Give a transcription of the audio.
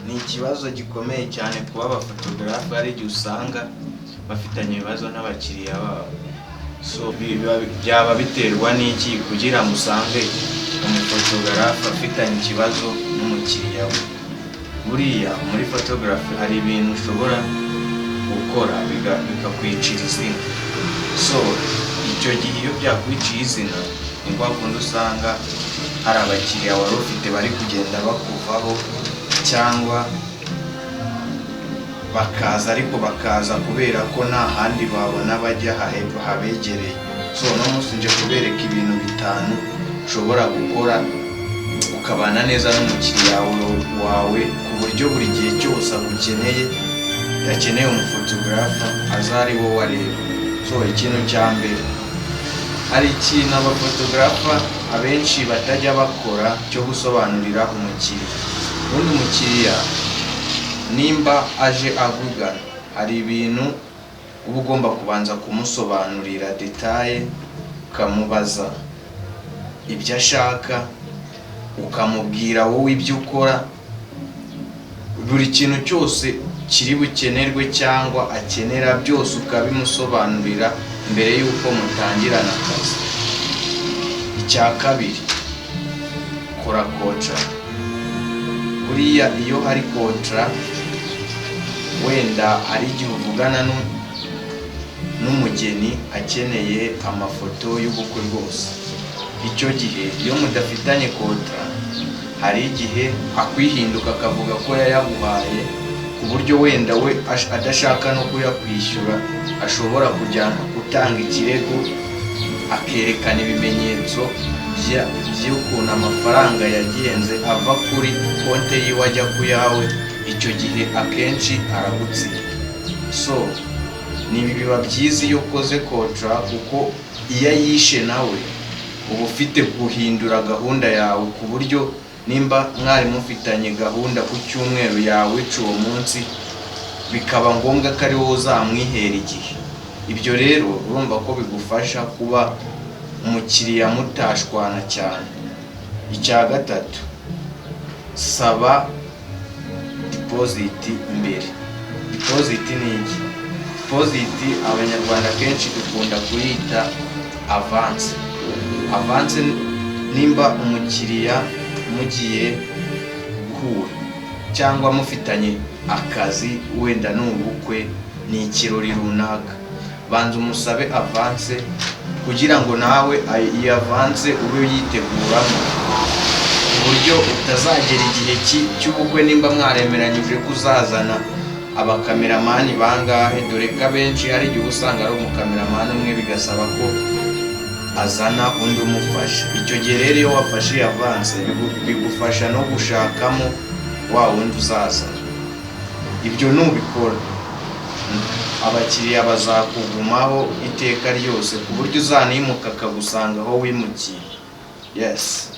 ni ikibazo gikomeye cyane kuba abafotogarafe ari igihe usanga bafitanye ibibazo n'abakiriya babo. So byaba biterwa n'iki kugira ngo usange umufotogarafe afitanye ikibazo n'umukiriya we? Buriya muri photography hari ibintu ushobora gukora bikakwicira izina. So icyo gihe iyo byakwiciye izina ni kwa kundi usanga hari abakiriya wari ufite bari kugenda bakuvaho, cyangwa bakaza ariko bakaza kubera ko nta handi babona bajya habegereye. So no munsi nje kubereka ibintu 5 ushobora gukora ukabana neza n'umukiriya wawe ku buryo buri gihe cyose yakeneye umufotogarafa azari wo wareba. So ikintu cya mbere, hari ikintu abafotogarafa abenshi batajya bakora cyo gusobanurira umukiriya. Ubundi umukiriya nimba aje avugana, hari ibintu uba ugomba kubanza kumusobanurira detaye, ukamubaza ibyo ashaka, ukamubwira wowe ibyo ukora, buri kintu cyose kiri bukenerwe cyangwa akenera byose ukabimusobanurira mbere y'uko mutangirana akazi. Icya kabiri, kora kotra. Buriya iyo hari kotra, wenda ari igihe uvugana n'umugeni akeneye amafoto y'ubukwe rwose, icyo gihe iyo mudafitanye kotra, hari igihe akwihinduka akavuga ko yayaguhaye, ku buryo wenda we adashaka no kuyakwishyura ashobora kujyana gutanga ikirego, akerekana ibimenyetso by'ukuntu amafaranga yagenze ava kuri konte yiwe ajya ku yawe. Icyo gihe akenshi aragutsinda. So biba byiza iyo ukoze kotra, kuko iyo ayishe nawe uba ufite guhindura gahunda yawe, ku buryo nimba mwari mufitanye gahunda ku cyumweru yawe uwo munsi, bikaba ngombwa ko ari wowe uzamwihera igihe. Ibyo rero urumva ko bigufasha kuba umukiriya mutashwana cyane. Icya gatatu, saba deposit mbere. Deposit ni iki? Deposit abanyarwanda kenshi dukunda kuyita avance. Avance nimba umukiriya mugiye guhura cyangwa mufitanye akazi, wenda n'ubukwe, ni ikirori runaka, banza umusabe avance kugira ngo nawe iyi avance ube yiteguramo, ku buryo utazagera igihe cy'ubukwe nimba mwaremeranyije kuzazana abakameramani bangahe, dore ko abenshi hari igihe usanga ari umukameramani umwe bigasaba ko azana undi umufasha. Icyo gihe rero iyo wafashe avance bigufasha no gushakamo wa wundi uzazana. Ibyo nubikora, abakiriya bazakugumaho iteka ryose, ku buryo uzanimuka akagusanga aho wimukiye. Yes.